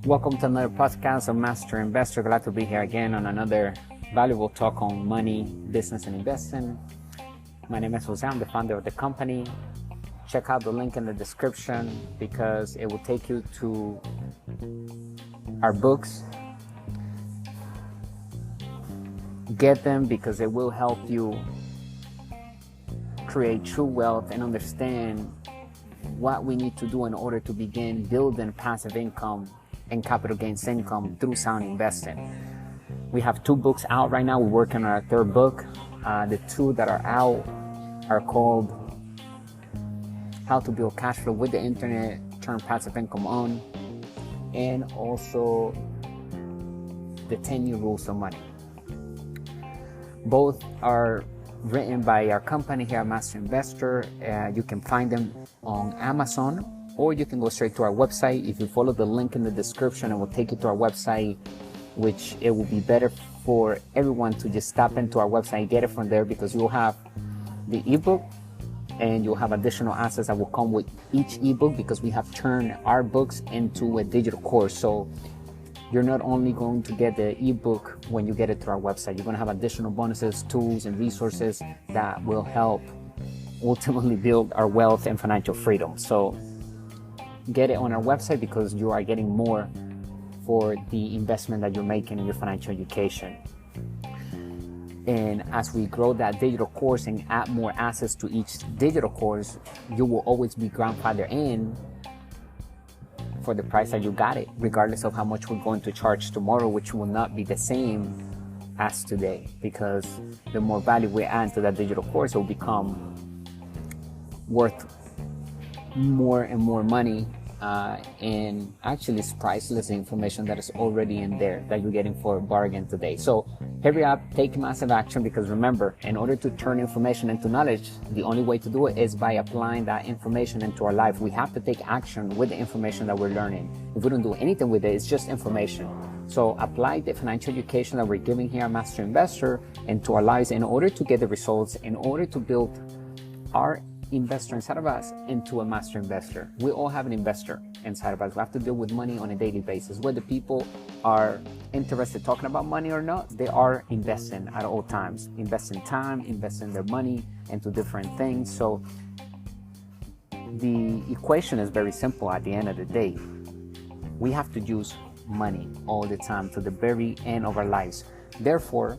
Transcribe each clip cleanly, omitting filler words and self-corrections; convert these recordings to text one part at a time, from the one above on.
Welcome to another podcast of Master Investor. Glad to be here again on another valuable talk on money, business, and investing. My name is Jose. I'm the founder of the company. Check out the link in the description because it will take you to our books. Get them because it will help you create true wealth and understand what we need to do in order to begin building passive income and capital gains income through sound investing. We have 2 books out right now. We're working on our 3rd book. The 2 that are out are called How to Build Cash Flow with the Internet, Turn Passive Income On, and also the 10 New Rules of Money. Both are written by our company here at Master Investor. You can find them on Amazon, or you can go straight to our website. If you follow the link in the description, it will take you to our website, which it will be better for everyone to just stop into our website and get it from there, because you'll have the ebook and you'll have additional assets that will come with each ebook, because we have turned our books into a digital course. So you're not only going to get the ebook when you get it to our website, you're going to have additional bonuses, tools, and resources that will help ultimately build our wealth and financial freedom. So get it on our website because you are getting more for the investment that you're making in your financial education. And as we grow that digital course and add more assets to each digital course, you will always be grandfathered in for the price that you got it, regardless of how much we're going to charge tomorrow, which will not be the same as today, because the more value we add to that digital course, it will become worth more and more money, and actually it's priceless, the information that is already in there that you're getting for a bargain today. So hurry up, take massive action, because remember, in order to turn information into knowledge, the only way to do it is by applying that information into our life. We have to take action with the information that we're learning. If we don't do anything with it, it's just information. So apply the financial education that we're giving here at Master Investor into our lives in order to get the results, in order to build our investor inside of us into a master investor. We all have an investor inside of us. We have to deal with money on a daily basis. Whether people are interested in talking about money or not, they are investing at all times. Investing time, investing their money into different things. So the equation is very simple at the end of the day. We have to use money all the time to the very end of our lives. Therefore,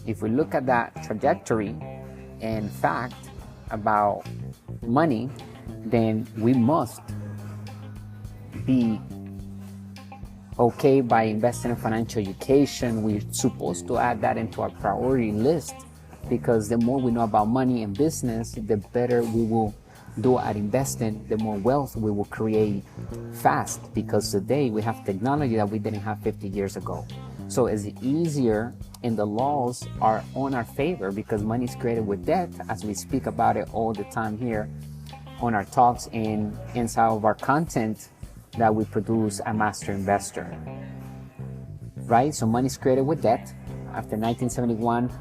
if we look at that trajectory and fact about money, then we must be okay by investing in financial education. We're supposed to add that into our priority list, because the more we know about money and business, the better we will do at investing, the more wealth we will create fast, because today we have technology that we didn't have 50 years ago. So it's easier, and the laws are on our favor because money is created with debt, as we speak about it all the time here on our talks and inside of our content that we produce at Master Investor. Right? So money is created with debt. After 1971,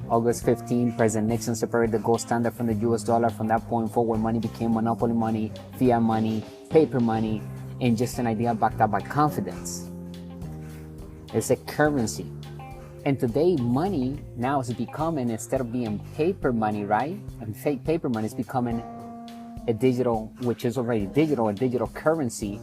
August 15, President Nixon separated the gold standard from the US dollar. From that point forward, money became monopoly money, fiat money, paper money, and just an idea backed up by confidence. It's a currency. And today, money now is becoming, instead of being paper money, right? And fake paper money is becoming a digital, which is already digital, a digital currency,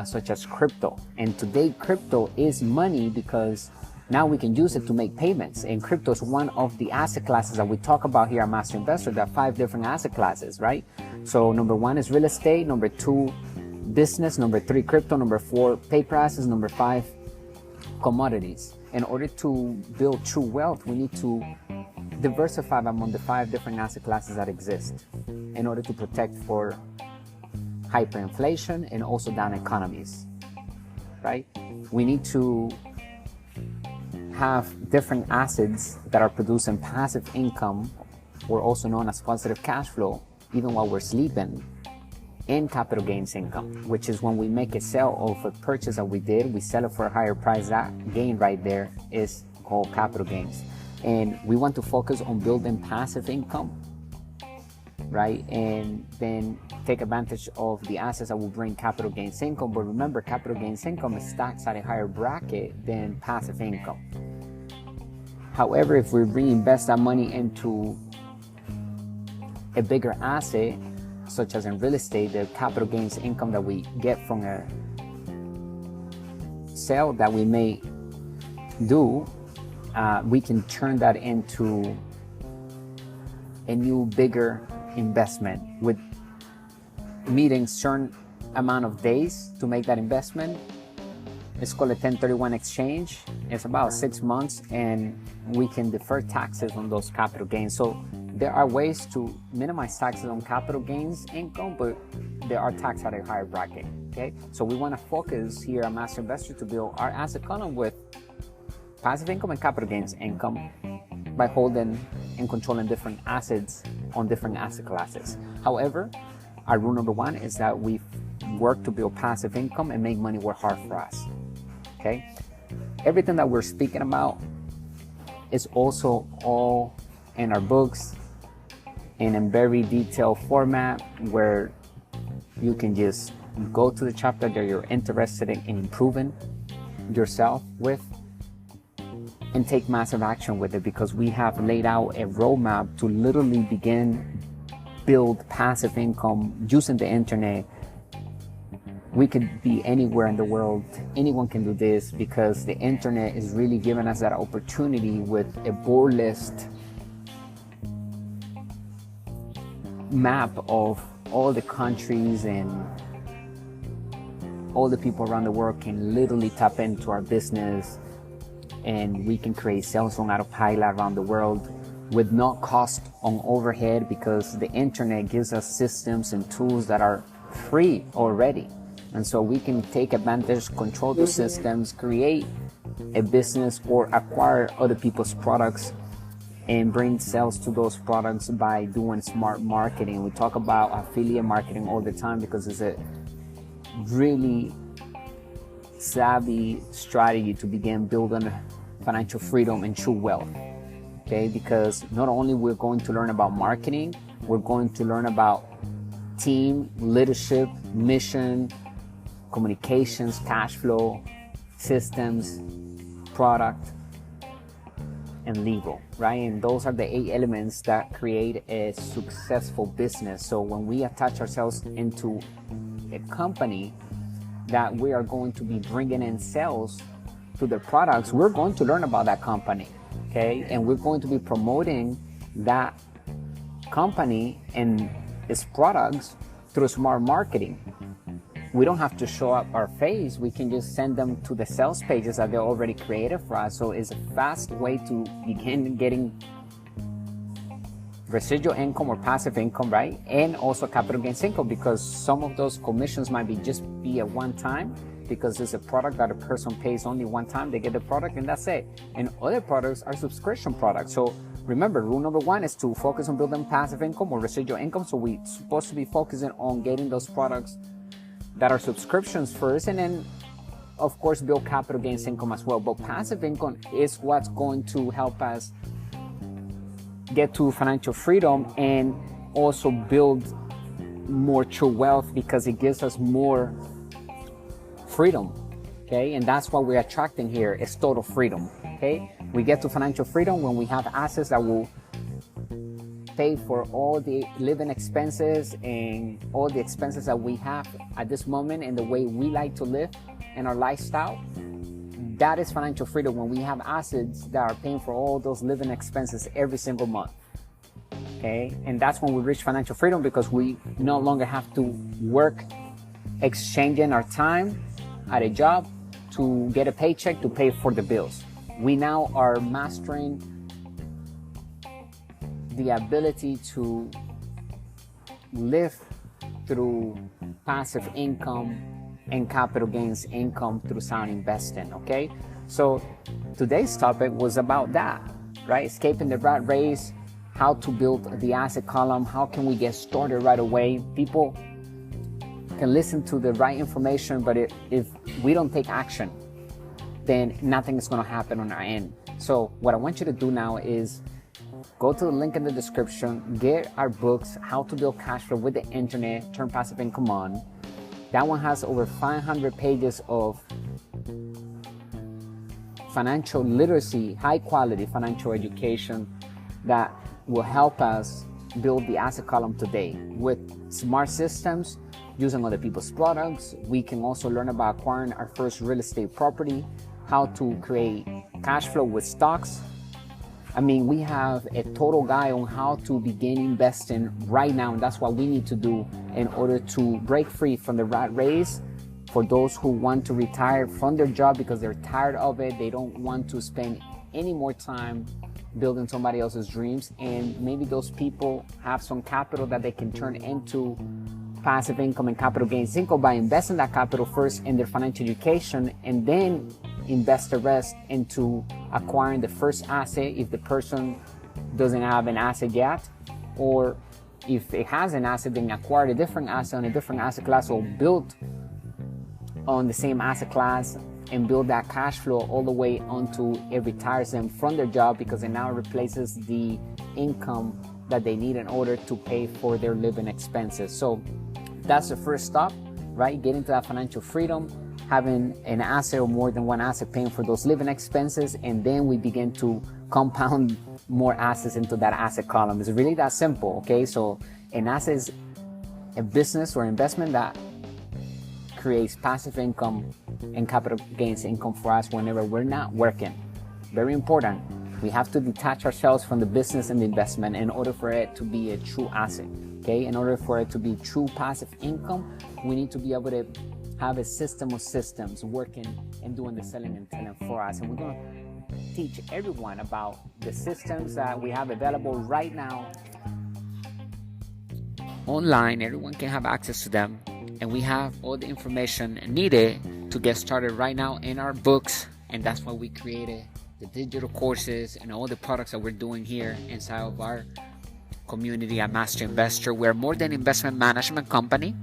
such as crypto. And today, crypto is money because now we can use it to make payments. And crypto is one of the asset classes that we talk about here at Master Investor. There are 5 different asset classes, right? So number 1 is real estate. Number 2, business. Number 3, crypto. Number 4, paper assets. Number 5, commodities. In order to build true wealth, we need to diversify among the 5 different asset classes that exist in order to protect for hyperinflation and also down economies, right? We need to have different assets that are producing passive income, or also known as positive cash flow, even while we're sleeping, and capital gains income, which is when we make a sale of a purchase that we did, we sell it for a higher price. That gain right there is called capital gains. And we want to focus on building passive income right? And then take advantage of the assets that will bring capital gains income. But remember, capital gains income is taxed at a higher bracket than passive income. However, if we reinvest that money into a bigger asset, such as in real estate, the capital gains income that we get from a sale that we may do, we can turn that into a new, bigger investment with meeting certain amount of days to make that investment. It's called a 1031 exchange. It's about 6 months, and we can defer taxes on those capital gains. So there are ways to minimize taxes on capital gains income, but there are taxed at a higher bracket. Okay, so we want to focus here at Master Investor to build our asset column with passive income and capital gains income by holding and controlling different assets on different asset classes. However, our rule number one is that we work to build passive income and make money work hard for us. Okay, everything that we're speaking about is also all in our books in a very detailed format where you can just go to the chapter that you're interested in improving yourself with and take massive action with it, because we have laid out a roadmap to literally begin build passive income using the internet. We could be anywhere in the world. Anyone can do this because the internet is really giving us that opportunity with a borderless map of all the countries, and all the people around the world can literally tap into our business, and we can create sales on autopilot around the world with no cost on overhead, because the internet gives us systems and tools that are free already. And so we can take advantage, control the systems, create a business or acquire other people's products and bring sales to those products by doing smart marketing. We talk about affiliate marketing all the time because it's a really savvy strategy to begin building financial freedom and true wealth. Okay, because not only we're going to learn about marketing, we're going to learn about team, leadership, mission, communications, cash flow, systems, product, and legal, right? And those are the 8 elements that create a successful business. So when we attach ourselves into a company that we are going to be bringing in sales to their products, we're going to learn about that company, okay? And we're going to be promoting that company and its products through smart marketing. We don't have to show up our face. We can just send them to the sales pages that they're already created for us. So it's a fast way to begin getting residual income or passive income, right? And also capital gains income, because some of those commissions might be a one-time, because it's a product that a person pays only one time. They get the product and that's it. And other products are subscription products. So remember, rule number one is to focus on building passive income or residual income. So we're supposed to be focusing on getting those products that are subscriptions first, and then of course build capital gains income as well. But passive income is what's going to help us get to financial freedom and also build more true wealth, because it gives us more freedom. Okay, and that's what we're attracting here, is total freedom. Okay, we get to financial freedom when we have assets that will pay for all the living expenses and all the expenses that we have at this moment and the way we like to live and our lifestyle. That is financial freedom, when we have assets that are paying for all those living expenses every single month. Okay, and that's when we reach financial freedom, because we no longer have to work exchanging our time at a job to get a paycheck to pay for the bills. We now are mastering the ability to live through passive income and capital gains income through sound investing. Okay, so today's topic was about that, right? Escaping the rat race, how to build the asset column, how can we get started right away. People can listen to the right information, but if we don't take action, then nothing is going to happen on our end. So what I want you to do now is go to the link in the description, get our books, How to Build Cash Flow with the Internet, Turn Passive Income On. That one has over 500 pages of financial literacy, high quality financial education that will help us build the asset column today. With smart systems, using other people's products, we can also learn about acquiring our first real estate property, how to create cash flow with stocks. I mean, we have a total guide on how to begin investing right now, and that's what we need to do in order to break free from the rat race. For those who want to retire from their job because they're tired of it, they don't want to spend any more time building somebody else's dreams, and maybe those people have some capital that they can turn into passive income and capital gains income by investing that capital first in their financial education, and then invest the rest into acquiring the first asset if the person doesn't have an asset yet, or if it has an asset, then acquire a different asset on a different asset class, or build on the same asset class and build that cash flow all the way onto it retires them from their job, because it now replaces the income that they need in order to pay for their living expenses. So that's the first stop, right? Getting to that financial freedom, having an asset or more than one asset paying for those living expenses, and then we begin to compound more assets into that asset column. It's really that simple, okay? So an asset is a business or investment that creates passive income and capital gains income for us whenever we're not working. Very important. We have to detach ourselves from the business and the investment in order for it to be a true asset, okay? In order for it to be true passive income, we need to be able to have a system of systems working and doing the selling and selling for us. And we're going to teach everyone about the systems that we have available right now online. Everyone can have access to them, and we have all the information needed to get started right now in our books. And that's why we created the digital courses and all the products that we're doing here inside of our community at Master Investor. We're more than an investment management company.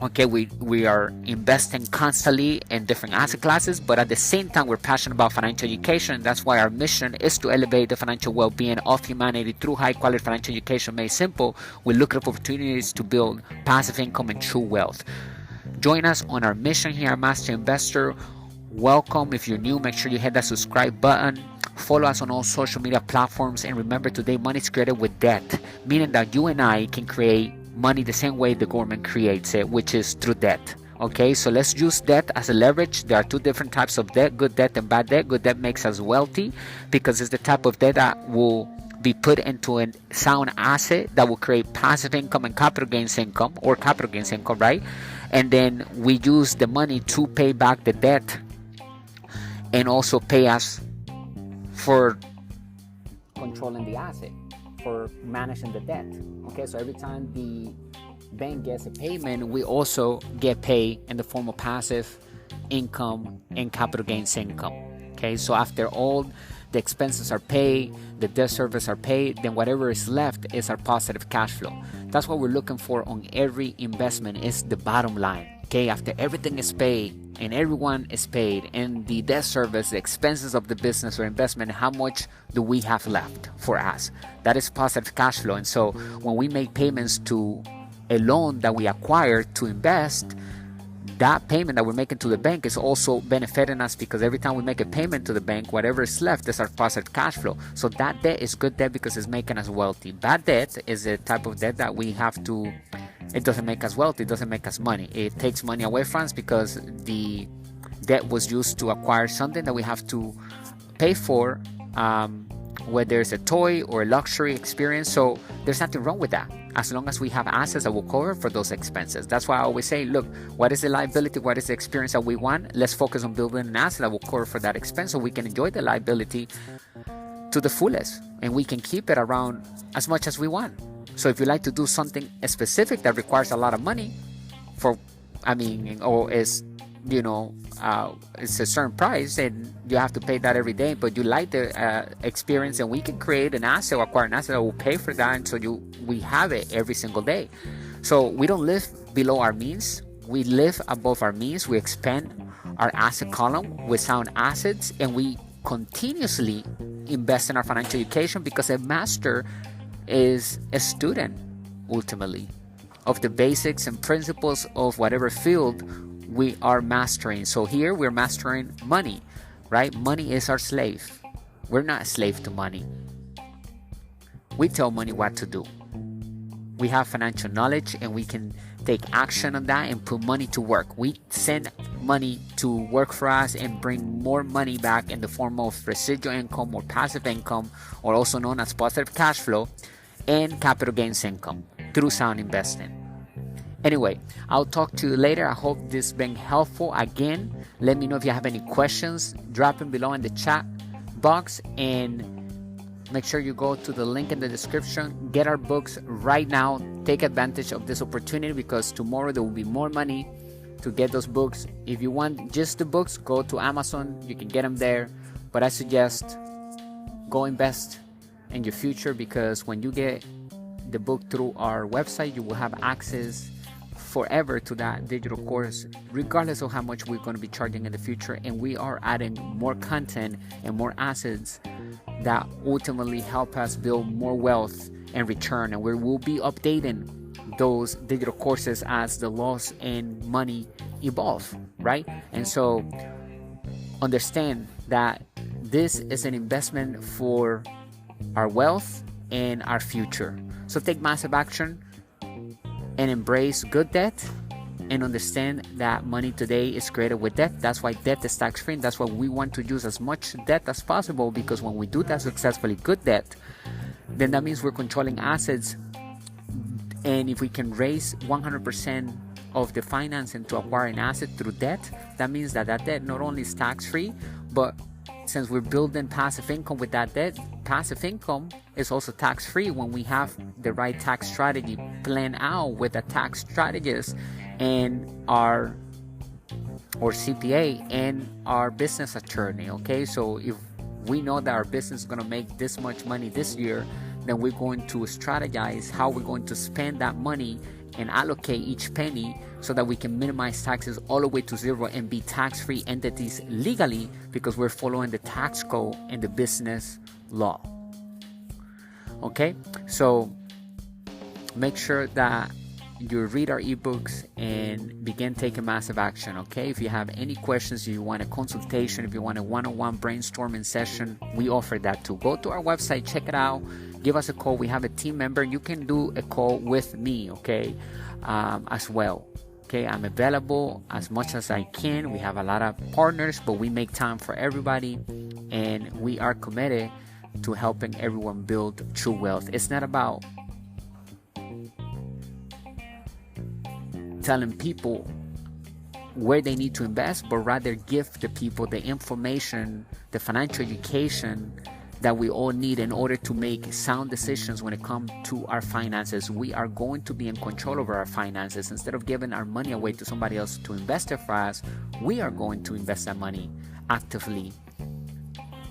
Okay, we are investing constantly in different asset classes, but at the same time, we're passionate about financial education. That's why our mission is to elevate the financial well-being of humanity through high-quality financial education. Made simple, we look at opportunities to build passive income and true wealth. Join us on our mission here at Master Investor. Welcome. If you're new, make sure you hit that subscribe button. Follow us on all social media platforms. And remember, today money is created with debt, meaning that you and I can create money the same way the government creates it, which is through debt. Okay, so let's use debt as a leverage. There are two different types of debt, good debt and bad debt. Good debt makes us wealthy because it's the type of debt that will be put into a sound asset that will create passive income and capital gains income, or capital gains income, right? And then we use the money to pay back the debt and also pay us for controlling the asset, for managing the debt. Okay, so every time the bank gets a payment, we also get paid in the form of passive income and capital gains income. Okay, so after all the expenses are paid, the debt service are paid, then whatever is left is our positive cash flow. That's what we're looking for on every investment, is the bottom line. Okay, after everything is paid and everyone is paid, and the debt service, the expenses of the business or investment, how much do we have left for us? That is positive cash flow. And so when we make payments to a loan that we acquired to invest, that payment that we're making to the bank is also benefiting us, because every time we make a payment to the bank, whatever is left is our positive cash flow. So that debt is good debt because it's making us wealthy. Bad debt is a type of debt that we have to, it doesn't make us wealthy, it doesn't make us money. It takes money away from us because the debt was used to acquire something that we have to pay for, whether it's a toy or a luxury experience. So there's nothing wrong with that, as long as we have assets that will cover for those expenses. That's why I always say, look, what is the liability? What is the experience that we want? Let's focus on building an asset that will cover for that expense, so we can enjoy the liability to the fullest, and we can keep it around as much as we want. So if you like to do something specific that requires a lot of money or is, it's a certain price and you have to pay that every day, but you like the experience, and we can create an asset or acquire an asset that will pay for that, and so we have it every single day. So we don't live below our means, we live above our means. We expand our asset column with sound assets, and we continuously invest in our financial education, because a master is a student ultimately of the basics and principles of whatever field we are mastering. So here we're mastering money, right? Money is our slave. We're not a slave to money. We tell money what to do. We have financial knowledge and we can take action on that and put money to work. We send money to work for us and bring more money back in the form of residual income or passive income, or also known as positive cash flow, and capital gains income through sound investing. Anyway, I'll talk to you later. I hope this has been helpful. Again, let me know if you have any questions. Drop them below in the chat box, and make sure you go to the link in the description. Get our books right now. Take advantage of this opportunity, because tomorrow there will be more money to get those books. If you want just the books, go to Amazon. You can get them there. But I suggest go invest in your future, because when you get the book through our website, you will have access forever to that digital course, regardless of how much we're going to be charging in the future. And we are adding more content and more assets that ultimately help us build more wealth and return. And we will be updating those digital courses as the laws and money evolve, right? And so understand that this is an investment for our wealth and our future. So take massive action and embrace good debt, and understand that money today is created with debt. That's why debt is tax free. That's why we want to use as much debt as possible, because when we do that successfully, good debt, then that means we're controlling assets. And if we can raise 100% of the financing to acquire an asset through debt, that means that that debt not only is tax free, but since we're building passive income with that debt, passive income is also tax free when we have the right tax strategy planned out with a tax strategist and our CPA and our business attorney. Okay, so if we know that our business is going to make this much money this year, then we're going to strategize how we're going to spend that money and allocate each penny so that we can minimize taxes all the way to zero and be tax-free entities legally, because we're following the tax code and the business law. Okay, so make sure that you read our ebooks and begin taking massive action. Okay, if you have any questions, you want a consultation, if you want a one-on-one brainstorming session, we offer that too. Go to our website, check it out, give us a call. We have a team member. You can do a call with me, okay, as well. Okay, I'm available as much as I can. We have a lot of partners, but we make time for everybody, and we are committed to helping everyone build true wealth. It's not about telling people where they need to invest, but rather give the people the information, the financial education that we all need in order to make sound decisions when it comes to our finances. We are going to be in control over our finances. Instead of giving our money away to somebody else to invest it for us, we are going to invest that money actively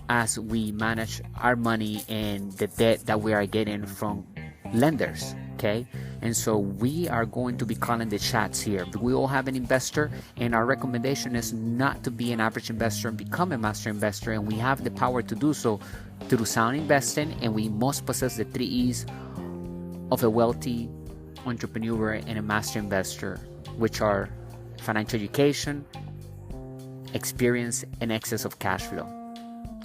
as we manage our money and the debt that we are getting from lenders. Okay, and so we are going to be calling the shots here. We all have an investor, and our recommendation is not to be an average investor and become a master investor, and we have the power to do so through sound investing, and we must possess the 3 E's of a wealthy entrepreneur and a master investor, which are financial education, experience, and excess of cash flow.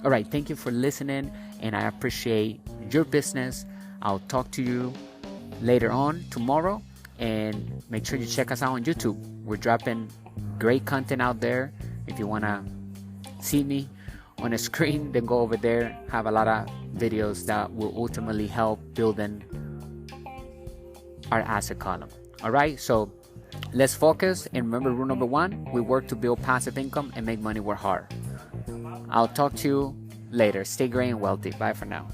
All right, thank you for listening, and I appreciate your business. I'll talk to you later on tomorrow, and make sure you check us out on YouTube. We're dropping great content out there. If you want to see me on a screen, then go over there. Have a lot of videos that will ultimately help building our asset column. All right, so let's focus, and remember rule number 1: we work to build passive income and make money work hard. I'll talk to you later. Stay great and wealthy. Bye for now.